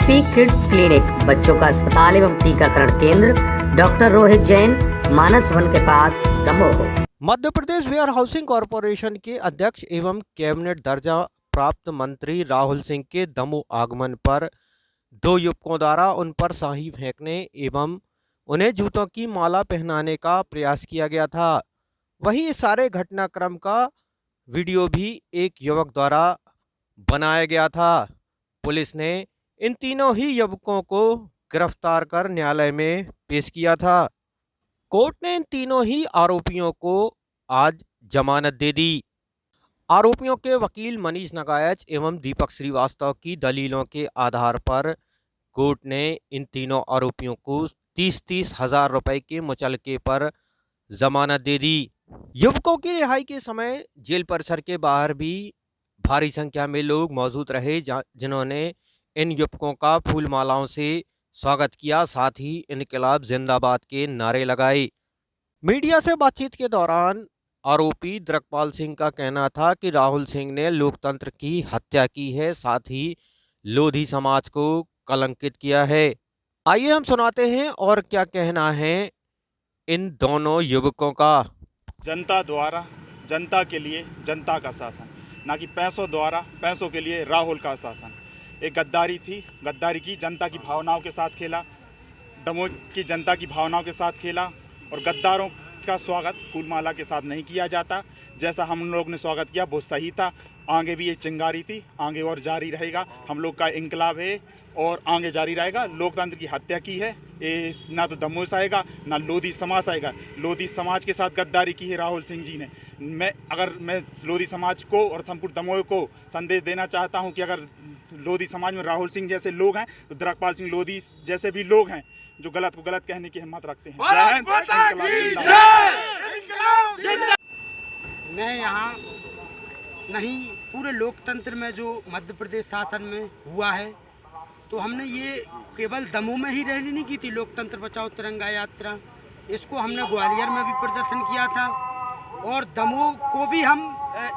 Happy kids clinic, बच्चों का अस्पताल एवं टीकाकरण केंद्र, डॉक्टर रोहित जैन, मानस भवन के पास, Damoh. Madhya Pradesh where housing corporation के अध्यक्ष एवं कैबिनेट दर्जा प्राप्त मंत्री राहुल सिंह के दमोह आगमन पर दो युवकों द्वारा उन पर स्याही फेंकने एवं उन्हें जूतों की माला पहनाने का प्रयास किया गया था। वहीं इस सारे घटनाक्रम का वीडियो भी एक युवक द्वारा बनाया गया था। पुलिस ने इन तीनों ही युवकों को गिरफ्तार कर न्यायालय में पेश किया था। कोर्ट ने इन तीनों ही आरोपियों को आज जमानत दे दी। आरोपियों के वकील मनीष नगायच एवं दीपक श्रीवास्तव की दलीलों के आधार पर कोर्ट ने इन तीनों आरोपियों को 30-30 हजार रुपए के मुचलके पर जमानत दे दी। युवकों की रिहाई के समय जेल परिसर के बाहर भी भारी संख्या में लोग मौजूद रहे, जिन्होंने इन युवकों का फूल मालाओं से स्वागत किया, साथ ही इनकलाब जिंदाबाद के नारे लगाए। मीडिया से बातचीत के दौरान आरोपी द्रकपाल सिंह का कहना था कि राहुल सिंह ने लोकतंत्र की हत्या की है, साथ ही लोधी समाज को कलंकित किया है। आइए हम सुनाते हैं और क्या कहना है इन दोनों युवकों का। जनता द्वारा जनता के लिए जनता का शासन, ना कि पैसों द्वारा पैसों के लिए राहुल का शासन। एक गद्दारी थी, गद्दारी की जनता की भावनाओं के साथ खेला, दमोह की जनता की भावनाओं के साथ खेला। और गद्दारों का स्वागत फूलमाला के साथ नहीं किया जाता। जैसा हम लोग ने स्वागत किया वो सही था। आगे भी ये चिंगारी थी, आगे और जारी रहेगा। हम लोग का इंकलाब है और आगे जारी रहेगा। लोकतंत्र की हत्या की है, ये ना तो दमोह से आएगा ना लोधी समाज आएगा। लोधी समाज के साथ गद्दारी की है राहुल सिंह जी ने। मैं लोधी समाज को और संपूर्ण दमोह को संदेश देना चाहता हूं कि अगर लोधी समाज में राहुल सिंह जैसे लोग हैं तो द्रकपाल सिंह लोधी जैसे भी लोग हैं जो गलत को गलत कहने की हिम्मत रखते हैं। जय हिंद। मैं यहाँ नहीं, पूरे लोकतंत्र में जो मध्य प्रदेश शासन में हुआ है, तो हमने ये केवल दमोह में ही रैली नहीं की थी लोकतंत्र बचाओ तिरंगा यात्रा। इसको हमने ग्वालियर में भी प्रदर्शन किया था और दमोह को भी हम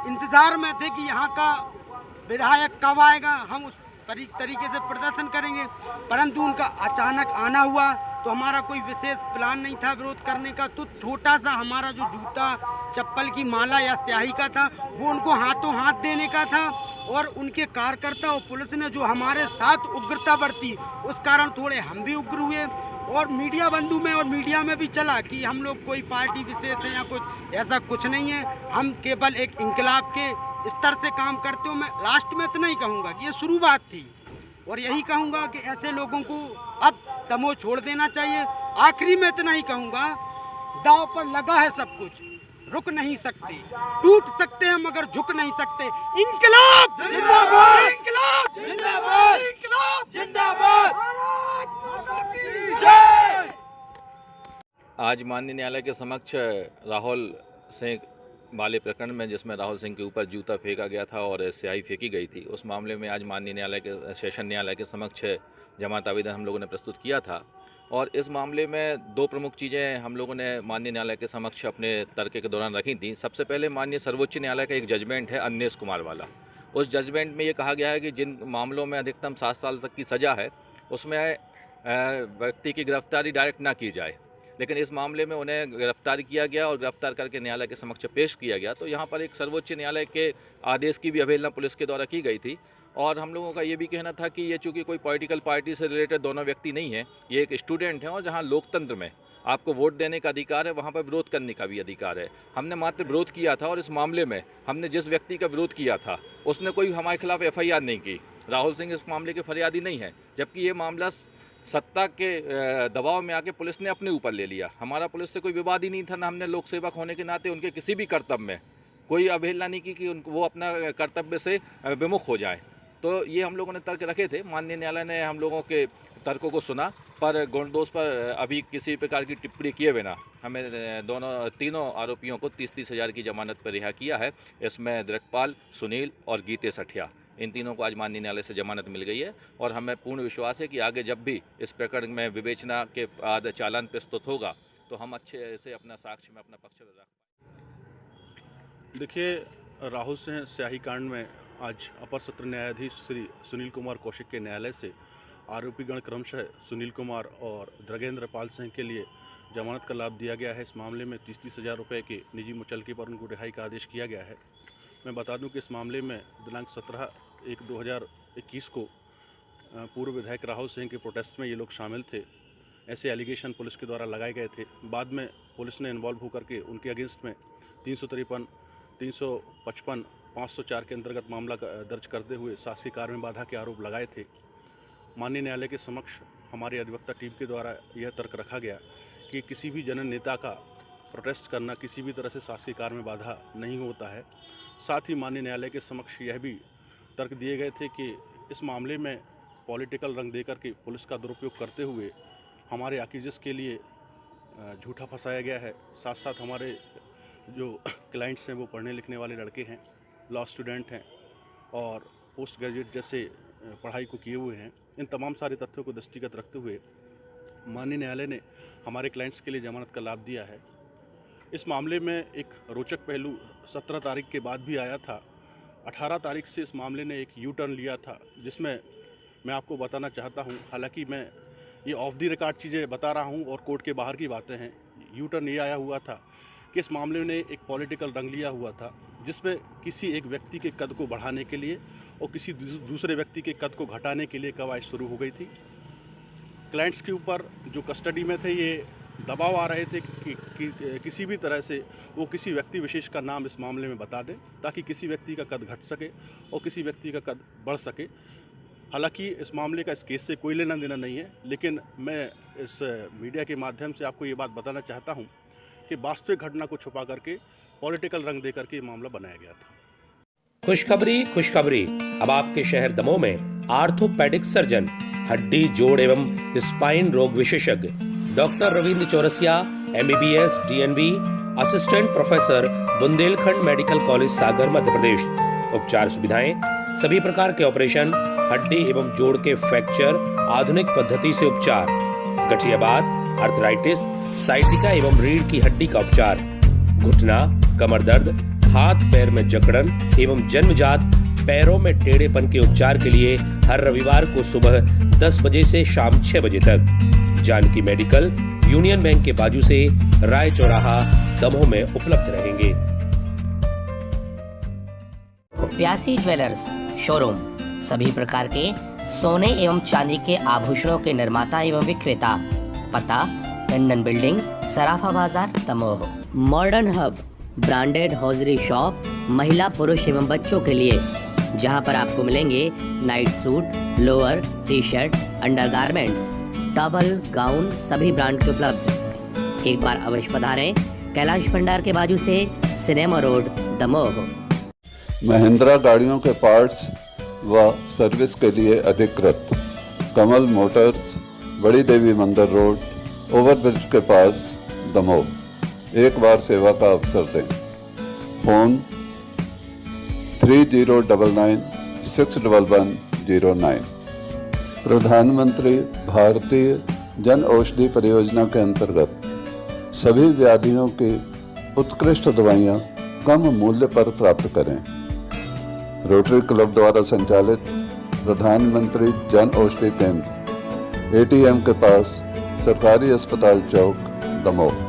इंतज़ार में थे कि यहाँ का विधायक कब आएगा, हम उस तरीके से प्रदर्शन करेंगे। परंतु उनका अचानक आना हुआ तो हमारा कोई विशेष प्लान नहीं था विरोध करने का। तो छोटा सा हमारा जो जूता चप्पल की माला या स्याही का था वो उनको हाथों हाथ देने का था। और उनके कार्यकर्ता और पुलिस ने जो हमारे साथ उग्रता बरती, उस कारण थोड़े हम भी उग्र हुए। और मीडिया बंधु में और मीडिया में भी चला कि हम लोग कोई पार्टी विशेष है या कुछ, ऐसा कुछ नहीं है। हम केवल एक इंकलाब के स्तर से काम करते हो। मैं लास्ट में इतना ही कहूँगा कि ये शुरुआत थी और यही कहूँगा कि ऐसे लोगों को अब दमोह छोड़ देना चाहिए। आखिरी में इतना ही कहूँगा, दांव पर लगा है सब कुछ, रुक नहीं सकते, टूट सकते हैं मगर झुक नहीं सकते। इंकलाब जिंदाबाद, इंकलाब जिंदाबाद, इंकलाब जिंदाबाद। आज माननीय न्यायालय के समक्ष राहुल सिंह वाले प्रकरण में, जिसमें राहुल सिंह के ऊपर जूता फेंका गया था और स्याही फेंकी गई थी, उस मामले में आज माननीय न्यायालय के सेशन न्यायालय के समक्ष जमानत आवेदन हम लोगों ने प्रस्तुत किया था। और इस मामले में दो प्रमुख चीज़ें हम लोगों ने माननीय न्यायालय के समक्ष अपने तर्क के दौरान रखी थी। सबसे पहले माननीय सर्वोच्च न्यायालय का एक जजमेंट है अन्वेश कुमार वाला। उस जजमेंट में ये कहा गया है कि जिन मामलों में अधिकतम 7 साल तक की सज़ा है उसमें व्यक्ति की गिरफ्तारी डायरेक्ट ना की जाए, लेकिन इस मामले में उन्हें गिरफ्तार किया गया और गिरफ्तार करके न्यायालय के समक्ष पेश किया गया। तो यहाँ पर एक सर्वोच्च न्यायालय के आदेश की भी अवहेलना पुलिस के द्वारा की गई थी। और हम लोगों का ये भी कहना था कि ये चूँकि कोई पॉलिटिकल पार्टी से रिलेटेड दोनों व्यक्ति नहीं है, ये एक स्टूडेंट हैं और जहाँ लोकतंत्र में आपको वोट देने का अधिकार है, वहाँ पर विरोध करने का भी अधिकार है। हमने मात्र विरोध किया था और इस मामले में हमने जिस व्यक्ति का विरोध किया था उसने कोई हमारे खिलाफ FIR नहीं की। राहुल सिंह इस मामले के फरियादी नहीं है, जबकि ये मामला सत्ता के दबाव में आके पुलिस ने अपने ऊपर ले लिया। हमारा पुलिस से कोई विवाद ही नहीं था, ना हमने लोक सेवक होने के नाते उनके किसी भी कर्तव्य में कोई अवहेलना नहीं की कि उनको वो अपना कर्तव्य से विमुख हो जाए। तो ये हम लोगों ने तर्क रखे थे। माननीय न्यायालय ने हम लोगों के तर्कों को सुना, पर गुणदोष पर अभी किसी प्रकार की टिप्पणी किए बिना हमें तीनों आरोपियों को 30-30 हज़ार की जमानत पर रिहा किया है। इसमें द्रकपाल, सुनील और गीते सठिया, इन तीनों को आज माननीय न्यायालय से जमानत मिल गई है। और हमें पूर्ण विश्वास है कि आगे जब भी इस प्रकरण में विवेचना के बाद चालान प्रस्तुत होगा तो हम अच्छे से अपना साक्ष्य में अपना पक्ष रख पाएंगे। देखिए, राहुल सिंह स्याही कांड में आज अपर सत्र न्यायाधीश श्री सुनील कुमार कौशिक के न्यायालय से आरोपीगण क्रमशः सुनील कुमार और द्रगेंद्र पाल सिंह के लिए जमानत का लाभ दिया गया है। इस मामले में 30-30 हज़ार रुपये के निजी मुचलके पर उनको रिहाई का आदेश किया गया है। मैं बता दूं कि इस मामले में दिनांक 17/1/2021 को पूर्व विधायक राहुल सिंह के प्रोटेस्ट में ये लोग शामिल थे। ऐसे एलिगेशन पुलिस के द्वारा लगाए गए थे। बाद में पुलिस ने इन्वॉल्व होकर के उनके अगेंस्ट में 353, 355, 504 के अंतर्गत मामला दर्ज करते हुए शासकीय कार्य में बाधा के आरोप लगाए थे। माननीय न्यायालय के समक्ष हमारे अधिवक्ता टीम के द्वारा यह तर्क रखा गया कि किसी भी जनन नेता का प्रोटेस्ट करना किसी भी तरह से शासकीय कार्य में बाधा नहीं होता है। साथ ही माननीय न्यायालय के समक्ष यह भी तर्क दिए गए थे कि इस मामले में पॉलिटिकल रंग देकर के पुलिस का दुरुपयोग करते हुए हमारे अक्यूजेस के लिए झूठा फंसाया गया है। साथ साथ हमारे जो क्लाइंट्स हैं वो पढ़ने लिखने वाले लड़के हैं, लॉ स्टूडेंट हैं और पोस्ट ग्रेजुएट जैसे पढ़ाई को किए हुए हैं। इन तमाम सारे तथ्यों को दृष्टिगत रखते हुए माननीय न्यायालय ने हमारे क्लाइंट्स के लिए जमानत का लाभ दिया है। इस मामले में एक रोचक पहलू 17 तारीख के बाद भी आया था। 18 तारीख से इस मामले ने एक यू टर्न लिया था, जिसमें मैं आपको बताना चाहता हूं, हालांकि मैं ये ऑफ द रिकॉर्ड चीज़ें बता रहा हूं और कोर्ट के बाहर की बातें हैं। यू टर्न ये आया हुआ था कि इस मामले ने एक पॉलिटिकल रंग लिया हुआ था, जिसमें किसी एक व्यक्ति के कद को बढ़ाने के लिए और किसी दूसरे व्यक्ति के कद को घटाने के लिए कवायद शुरू हो गई थी। क्लाइंट्स के ऊपर जो कस्टडी में थे ये दबाव आ रहे थे कि किसी भी तरह से वो किसी व्यक्ति विशेष का नाम इस मामले में बता दें, ताकि किसी व्यक्ति का कद घट सके और किसी व्यक्ति का कद बढ़ सके। हालांकि इस मामले का इस केस से कोई लेना देना नहीं है, लेकिन मैं इस मीडिया के माध्यम से आपको ये बात बताना चाहता हूँ कि वास्तविक घटना को छुपा करके पॉलिटिकल रंग दे करके ये मामला बनाया गया था। खुशखबरी अब आपके शहर दमोह में आर्थोपेडिक सर्जन, हड्डी जोड़ एवं स्पाइन रोग विशेषज्ञ doctor Ravindra Chaurasia MBBS DNB assistant professor, Bundelkhand medical college Sagar Madhya Pradesh. उपचार सुविधाएं, सभी प्रकार के ऑपरेशन, हड्डी एवं जोड़ के फ्रैक्चर, आधुनिक पद्धति से उपचार, गठियाबात, आर्थराइटिस, साइटिका एवं रीढ़ की हड्डी का उपचार, घुटना, कमर दर्द, हाथ पैर में जकड़न एवं जन्मजात पैरों में टेढ़ेपन के उपचार के लिए हर रविवार को सुबह 10 बजे से शाम 6 बजे तक जानकी मेडिकल, यूनियन बैंक के बाजू से राय चौराहा दमोह में उपलब्ध रहेंगे। प्यासी ज्वेलर्स शोरूम, सभी प्रकार के सोने एवं चांदी के आभूषणों के निर्माता एवं विक्रेता। पता टंडन बिल्डिंग, सराफा बाजार, Damoh. Modern hub, branded hosiery shop, महिला, पुरुष एवं बच्चों के लिए, जहां पर आपको मिलेंगे night suit, lower, T-shirt, undergarments, towel, gown, सभी ब्रांड के उपलब्ध। एक बार अवश्य पधारें। कैलाश भंडार के बाजू से सिनेमा रोड, दमोह। महिंद्रा गाड़ियों के पार्ट्स व सर्विस के लिए अधिकृत कमल मोटर्स, बड़ी देवी मंदिर रोड, ओवरब्रिज के पास, दमोह। एक बार सेवा का अवसर दें। फ़ोन 3099 61109। प्रधानमंत्री भारतीय जन औषधि परियोजना के अंतर्गत सभी व्याधियों की उत्कृष्ट दवाइयाँ कम मूल्य पर प्राप्त करें। रोटरी क्लब द्वारा संचालित प्रधानमंत्री जन औषधि केंद्र ATM के पास, सरकारी अस्पताल चौक, दमोह।